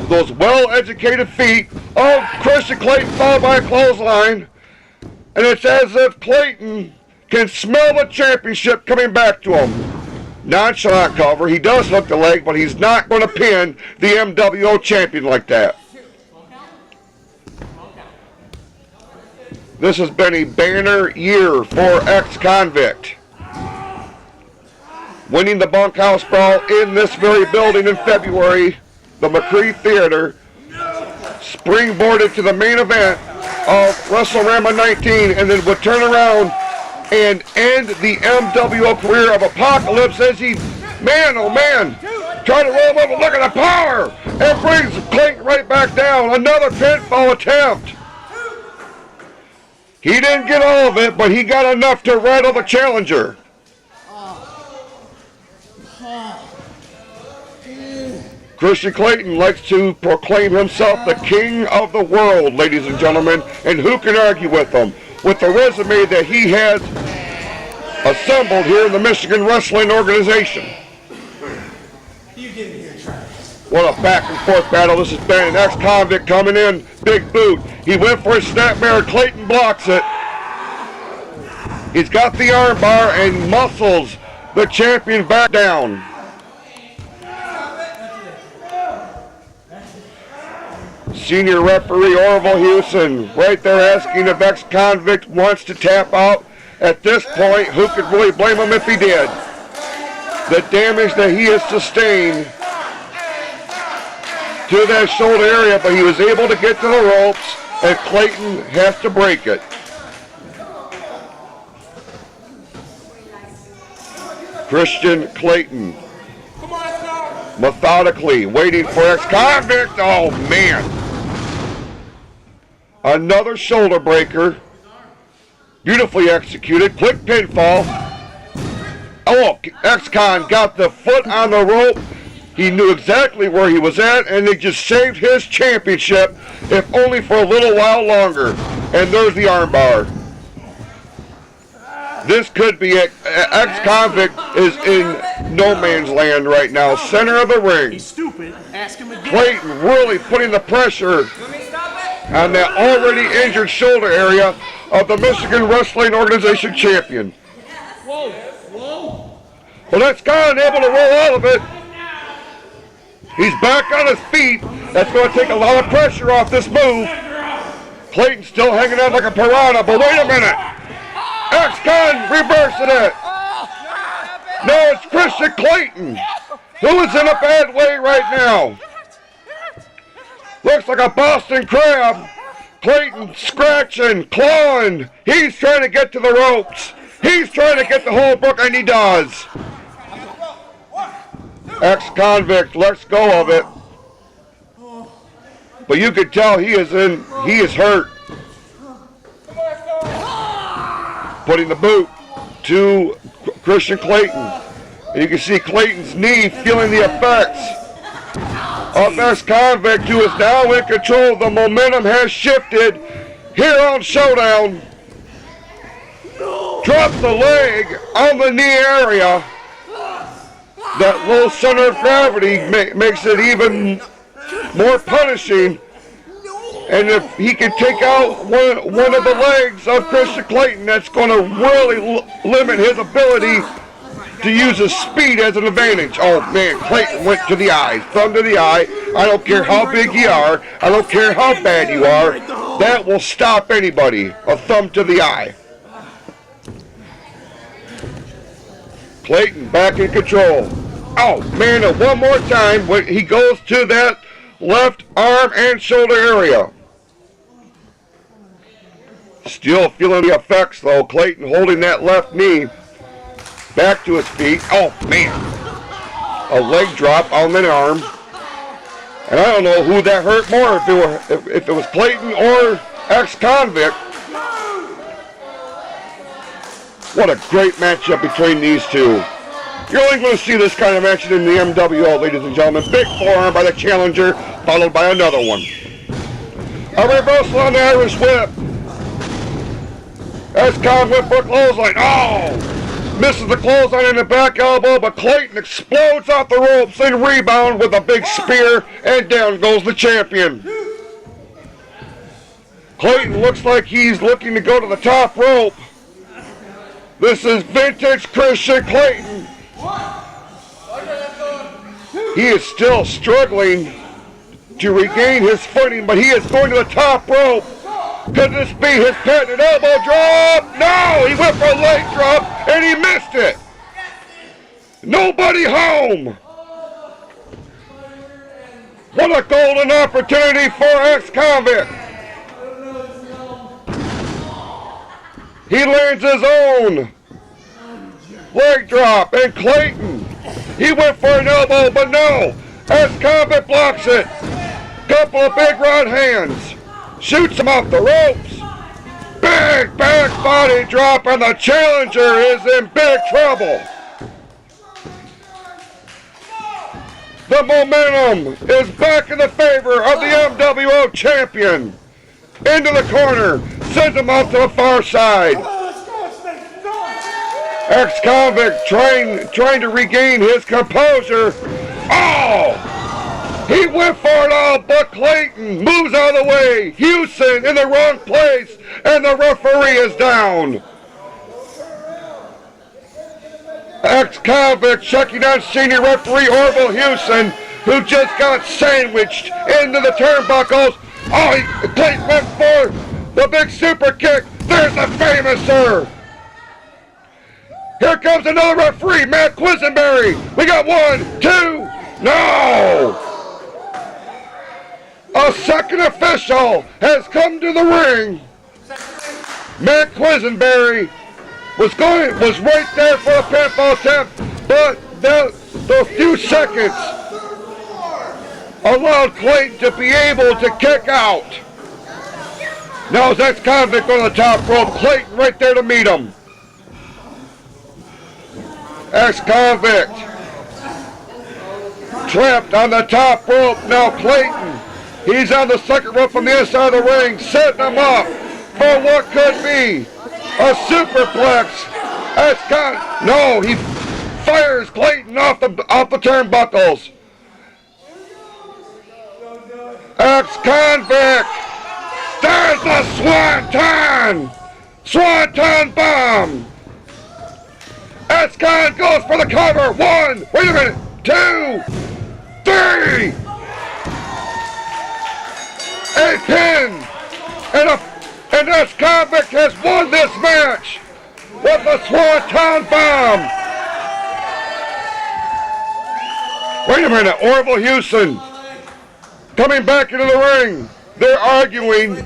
Those well-educated feet of Kristian Klayton followed by a clothesline. And it's as if Klayton can smell the championship coming back to him. Nonchalant cover. He does hook the leg, but he's not going to pin the MWO champion like that. This has been a banner year for X-Convict. Winning the bunkhouse brawl in this very building in February, the McCree Theater, springboarded to the main event of WrestleMania 19, and then would turn around and end the MWO career of Apocalypse as he, man oh man, trying to roll over, look at the power, and brings Klayton right back down. Another pinfall attempt. He didn't get all of it, but he got enough to rattle the challenger. Kristian Klayton likes to proclaim himself the king of the world, ladies and gentlemen, and who can argue with him? With the resume that he has assembled here in the Michigan Wrestling Organization. What a back and forth battle this has been. An X-Convict coming in, big boot. He went for his snapmare, Klayton blocks it. He's got the arm bar and muscles the champion back down. Senior referee Orville Houston right there asking if X-Convict wants to tap out. At this point, who could really blame him if he did? The damage that he has sustained to that shoulder area, but he was able to get to the ropes, and Klayton has to break it. Kristian Klayton methodically waiting for X-Convict. Oh, man. Another shoulder breaker. Beautifully executed. Quick pinfall. Oh, X-Con got the foot on the rope. He knew exactly where he was at, and they just saved his championship, if only for a little while longer. And there's the armbar. This could be it. X-Convict is in no man's land right now. Center of the ring. He's stupid. Ask him again. Klayton really putting the pressure on that already injured shoulder area of the Michigan Wrestling Organization champion. Whoa, whoa. Well, X-Con able to roll out of it. He's back on his feet. That's going to take a lot of pressure off this move. Klayton's still hanging out like a piranha, but wait a minute. X-Con reversing it. No, it's Kristian Klayton, who is in a bad way right now. Looks like a Boston crab. Klayton scratching, clawing. He's trying to get to the ropes. He's trying to get the whole book, and he does. X-Convict lets go of it. But you could tell he is hurt. Putting the boot to Kristian Klayton. And you can see Klayton's knee feeling the effects of X-Convict, who is now in control. The momentum has shifted here on Showdown. Drops the leg on the knee area. That low center of gravity makes it even more punishing. And if he can take out one of the legs of Kristian Klayton, that's going to really limit his ability to use his speed as an advantage. Oh, man, Klayton went to the eye, thumb to the eye. I don't care how big you are. I don't care how bad you are. That will stop anybody, a thumb to the eye. Klayton back in control. Oh, man, and one more time when he goes to that left arm and shoulder area. Still feeling the effects, though. Klayton holding that left knee back to his feet. Oh, man. A leg drop on the arm. And I don't know who that hurt more, if it was Klayton or X-Convict. What a great matchup between these two. You're only going to see this kind of action in the MWO, ladies and gentlemen. Big forearm by the challenger, followed by another one. A reversal on the Irish whip. X-Convict for clothesline. Oh! Misses the clothesline in the back elbow, but Klayton explodes off the ropes and rebound with a big spear, and down goes the champion. Klayton looks like he's looking to go to the top rope. This is vintage Kristian Klayton. He is still struggling to regain his footing, but he is going to the top rope. Could this be his patented elbow drop? No! He went for a leg drop and he missed it. Nobody home. What a golden opportunity for X-Convict. He lands his own leg drop, and Klayton, he went for an elbow, but no. X-Convict blocks it. Couple of big right hands. Shoots him off the ropes. Big back body drop, and the challenger is in big trouble. The momentum is back in the favor of the MWO champion. Into the corner, sends him off to the far side. X-Convict trying to regain his composure. Oh! He went for it all, but Klayton moves out of the way. Houston in the wrong place, and the referee is down. X-Convict checking on senior referee Orville Houston, who just got sandwiched into the turnbuckles. Oh, Klayton went for the big super kick. There's the famouser. Here comes another referee, Matt Quisenberry. We got 1, 2, no! A second official has come to the ring. Matt Quisenberry was right there for a pinfall attempt, but those few seconds allowed Klayton to be able to kick out. Now it's X-Convict on the top rope. Klayton right there to meet him. X-Convict trapped on the top rope. Now Klayton, he's on the second rope from the inside of the ring, setting him up for what could be a superplex. No, he fires Klayton off the turnbuckles. X-Convict, there's the Swanton bomb. X-Con goes for the cover. 1, wait a minute, 2, 3. A pin, and X-Convict has won this match with the Swanton bomb. Wait a minute, Orville Houston coming back into the ring. They're arguing.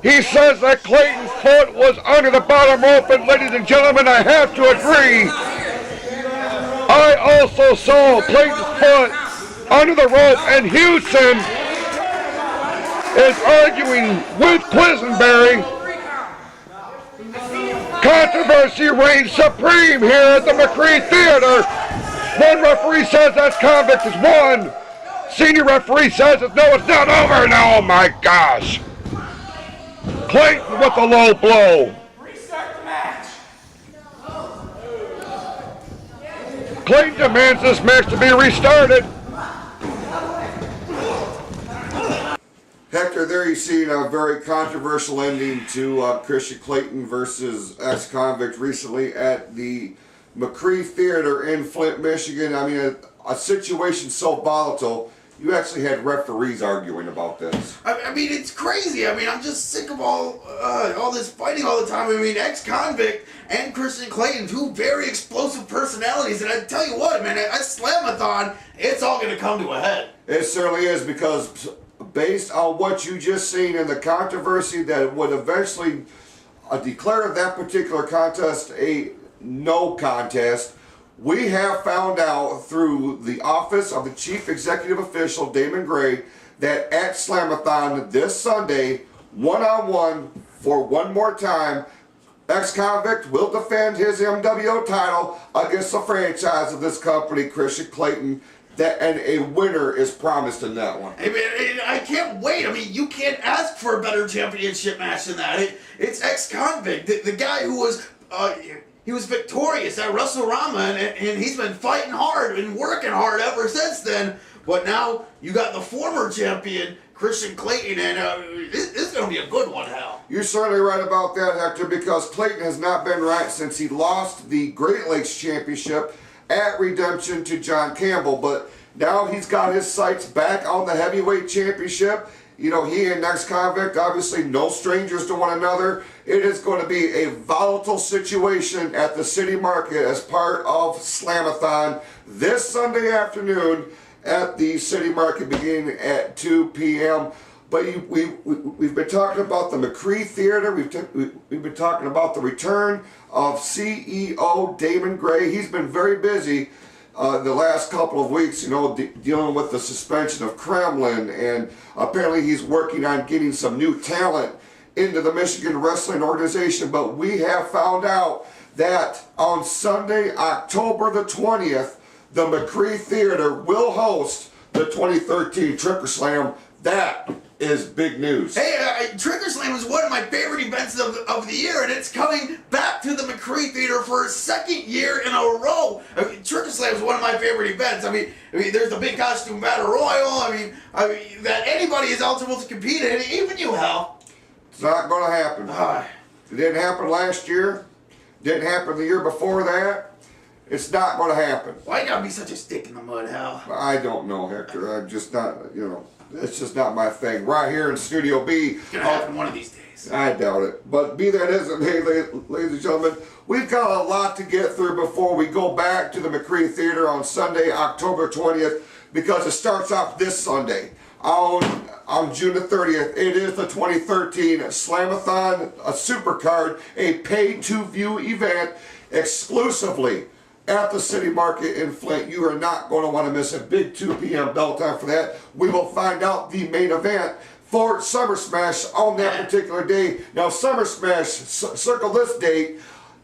He says that Klayton's foot was under the bottom rope, and ladies and gentlemen, I have to agree. I also saw Klayton's foot under the rope, and Houston is arguing with Quisenberry. Controversy reigns supreme here at the McCree Theater. One referee says that Convict is won. Senior referee says that no, it's not over now. Oh my gosh. Klayton with a low blow. Restart the match. Klayton demands this match to be restarted. Hector, there you see a very controversial ending to Kristian Klayton versus X-Convict recently at the McCree Theater in Flint, Michigan. I mean, a situation so volatile, you actually had referees arguing about this. I mean, it's crazy. I mean, I'm just sick of all this fighting all the time. I mean, X-Convict and Kristian Klayton, two very explosive personalities. And I tell you what, man, at Slamathon, it's all going to come to a head. It certainly is, because based on what you just seen and the controversy that would eventually declare that particular contest a no contest, we have found out through the office of the Chief Executive Official, Damon Gray, that at Slamathon this Sunday, one-on-one, for one more time, X-Convict will defend his MWO title against the franchise of this company, Kristian Klayton. and a winner is promised in that one. I mean, I can't wait. I mean, you can't ask for a better championship match than that. It's X-Convict, the guy who was he was victorious at WrestleRama, and he's been fighting hard and working hard ever since then. But now you got the former champion, Kristian Klayton, and this is going to be a good one, Hal. You're certainly right about that, Hector, because Klayton has not been right since he lost the Great Lakes Championship at Redemption to John Campbell. But now he's got his sights back on the Heavyweight Championship. You know, he and X-Convict, obviously no strangers to one another. It is going to be a volatile situation at the City Market as part of Slamathon this Sunday afternoon at the City Market beginning at 2 p.m. But we've been talking about the McCree Theater. We've been talking about the return of CEO Damon Gray. He's been very busy the last couple of weeks, you know, dealing with the suspension of Kremlin, and apparently he's working on getting some new talent into the Michigan Wrestling Organization. But we have found out that on Sunday, October the 20th, the McCree Theater will host the 2013 Tricker Slam. That is big news. Hey, Tricker Slam is one of my favorite events of the year, and it's coming back to the McCree Theater for a second year in a row. I mean, Tricker Slam is one of my favorite events. I mean, there's the big costume battle royal. I mean, that anybody is eligible to compete in, even you, Hal. It's not going to happen. It didn't happen last year. Didn't happen the year before that. It's not going to happen. Why you gotta be such a stick in the mud, Hal? I don't know, Hector. I'm just not, you know, it's just not my thing. Right here in Studio B. It's gonna happen one of these days. I doubt it. But be that as it may, ladies and gentlemen, we've got a lot to get through before we go back to the McCree Theater on Sunday, October 20th, because it starts off this Sunday. On June the 30th, it is the 2013 Slamathon, a supercard, a pay-to-view event exclusively at the City Market in Flint. You are not going to want to miss a big 2 p.m. bell time for that. We will find out the main event for Summer Smash on that particular day. Now, Summer Smash, circle this date,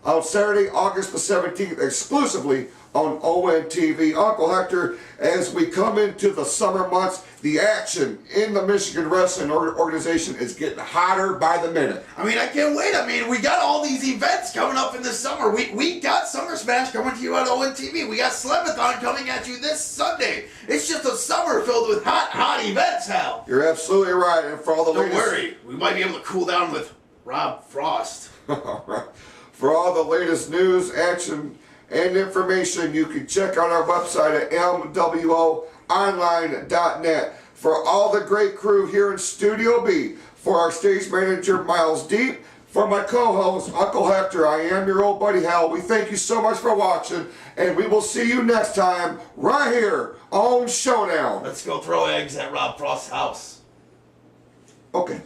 on Saturday, August the 17th, exclusively on ONTV. Uncle Hector, as we come into the summer months, the action in the Michigan Wrestling Organization is getting hotter by the minute. I mean, I can't wait. I mean, we got all these events coming up in the summer. We got Summer Smash coming to you on ONTV. We got Slamathon coming at you this Sunday. It's just a summer filled with hot events, Hal. You're absolutely right. And for all the Don't worry, we might be able to cool down with Rob Frost. For all the latest news, action, and information, you can check out our website at MWOonline.net. For all the great crew here in Studio B, for our stage manager Miles Deep, for my co-host Uncle Hector, I am your old buddy Hal. We thank you so much for watching, and we will see you next time right here on Showdown. Let's go throw eggs at Rob Frost's house. Okay.